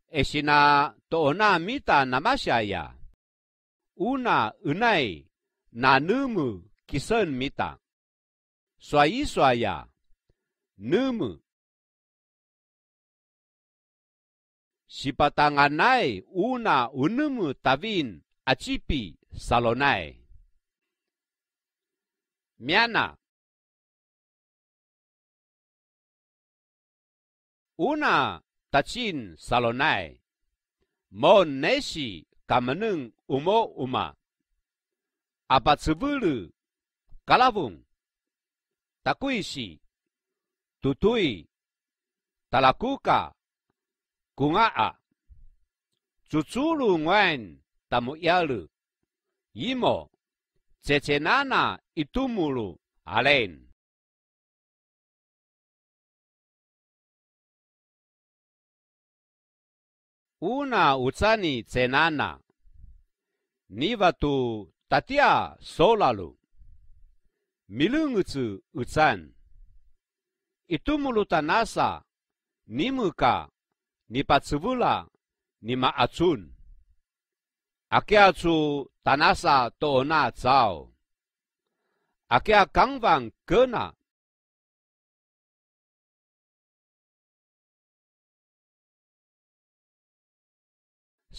esina toona mita namasya una unai na numu kisen mita swaya numu sipatanganai una unumu tavin acipi salonai miana una tacin salonai mon nesi kamenung umo uma apa cebulu kalavung takuisi tutui talakuka kungaa cuculu nguen tamu yalu imo cecenana itumulu alen una ucani cenana nivatu tatia solalu milungutsu ucan itumulu tanasa nimuka nipatsubula nima acun akeacu tanasa toona cao akea kangvang kena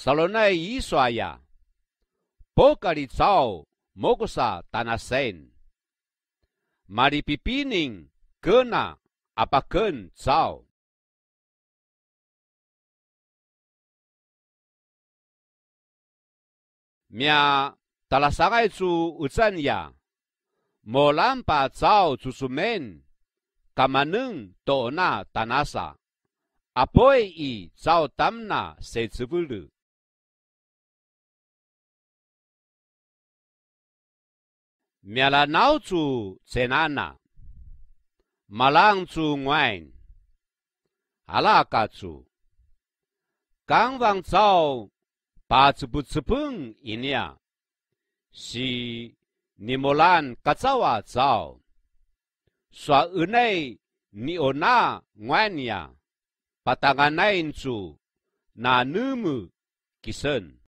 salonai iswaya pokali cao mogosa tanasen maripipining kena apaken cao mia talasangai cu ucanya molampa cao cusumen kamanung toona tanasa apoi i cao tamna secebulu miala nau cu cenana malang cu nguen alaka cu kangwang cao pa cepung inia si nimolan kacawa cao swa unai ni ona nguen ya patanganain cu na numu kisen